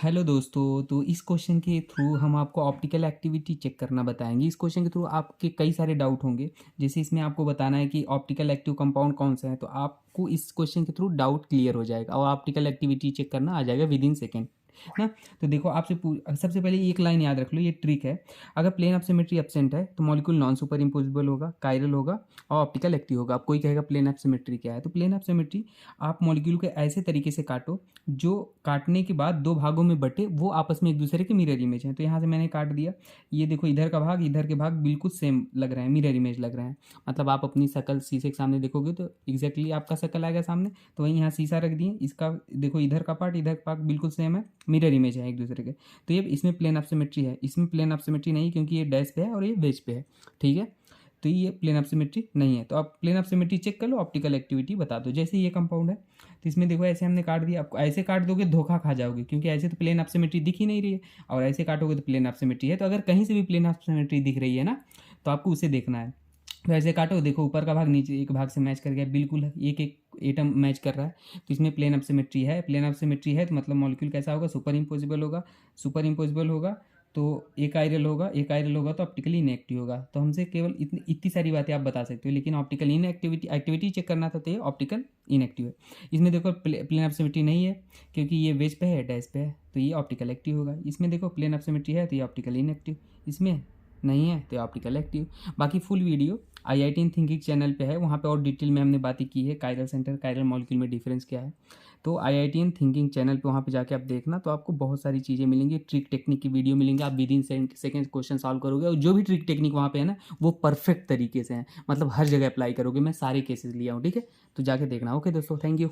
Hello दोस्तों, तो इस क्वेश्चन के थ्रू हम आपको ऑप्टिकल एक्टिविटी चेक करना बताएंगे। इस क्वेश्चन के थ्रू आपके कई सारे डाउट होंगे। जैसे इसमें आपको बताना है कि ऑप्टिकल एक्टिव कंपाउंड कौन सा है, तो आपको इस क्वेश्चन के थ्रू डाउट क्लियर हो जाएगा और ऑप्टिकल एक्टिविटी चेक करना आ जाएगा विद इन सेकेंड ना। तो देखो सबसे पहले एक लाइन याद रख लो, ये ट्रिक है। अगर प्लेन ऑफ सिमेट्री एब्सेंट है तो मॉलिक्यूल नॉन सुपर इम्पोजिबल होगा, कायरल होगा और ऑप्टिकल एक्टिव होगा। अब कोई कहेगा प्लेन ऑफ सिमेट्री क्या है, तो प्लेन ऑफ सिमेट्री आप मॉलिक्यूल को ऐसे तरीके से काटो जो काटने के बाद दो भागों में बटे वो आपस में एक दूसरे के मिरर इमेज हैं। तो यहाँ से मैंने काट दिया, ये देखो इधर का भाग इधर के भाग बिल्कुल सेम लग रहे हैं, मिरर इमेज लग रहे हैं। मतलब आप अपनी शक्ल शीशे के सामने देखोगे तो एग्जैक्टली आपका शक्ल आएगा सामने। तो वहीं यहाँ शीशा रख दिए, इसका देखो इधर का पार्ट इधर का पार्ट बिल्कुल सेम है, मिरर इमेज है एक दूसरे के। तो ये इसमें प्लेन ऑफ सिमेट्री है, इसमें प्लेन ऑफ सिमेट्री नहीं, क्योंकि ये डैश पे है और ये वेज पे है। ठीक है, तो ये प्लेन ऑफ सिमेट्री नहीं है। तो आप प्लेन ऑफ सिमेट्री चेक कर लो, ऑप्टिकल एक्टिविटी बता दो। जैसे ये कंपाउंड है तो इसमें देखो ऐसे हमने काट दिया, आपको ऐसे काट दोगे धोखा खा जाओगे, क्योंकि ऐसे तो प्लेन ऑफ सिमेट्री दिख ही नहीं रही है, और ऐसे काटोगे तो प्लेन ऑफ सिमेट्री है। तो अगर कहीं से भी प्लेन ऑफ सिमेट्री दिख रही है ना, तो आपको उसे देखना है। तो ऐसे काटो, देखो ऊपर का भाग नीचे एक भाग से मैच कर गया, बिल्कुल एक एक एटम मैच कर रहा है। तो इसमें प्लेन ऑफ सिमेट्री है। प्लेन ऑफ सिमेट्री है तो मतलब मॉलिक्यूल कैसा होगा, सुपर इम्पोजिबल होगा। सुपर इम्पोजिबल होगा तो एक आयरल होगा, एक आयरल होगा तो ऑप्टिकली इनएक्टिव होगा। तो हमसे केवल इतनी सारी बातें आप बता सकते हो, लेकिन ऑप्टिकल एक्टिविटी चेक करना था तो ये ऑप्टिकल इनएक्टिव है। इसमें देखो प्लेन ऑफ सिमेट्री नहीं है, क्योंकि ये वेज पे है डैश पे है, तो ये ऑप्टिकल एक्टिव होगा। इसमें देखो प्लेन ऑफ सिमेट्री है तो ये ऑप्टिकल इनएक्टिव, इसमें नहीं है तो ऑप्टिकल एक्टिव। बाकी full video IIT in thinking channel पे है, वहाँ पे और डिटेल में हमने बातें की है, कायरल सेंटर कायरल मॉलिक्यूल में डिफरेंस क्या है। तो IIT इन थिंकिंग चैनल पे वहाँ पे जाके आप देखना, तो आपको बहुत सारी चीज़ें मिलेंगी, ट्रिक टेक्निक की वीडियो मिलेंगे, आप with in second question solve करोगे, और जो भी ट्रिक टेक्निक वहाँ पे है ना वो परफेक्ट तरीके से है, मतलब हर जगह अप्लाई करोगे। मैं सारे केसेस लिया हूँ, ठीक है, तो जाके देखना। ओके दोस्तों, थैंक यू।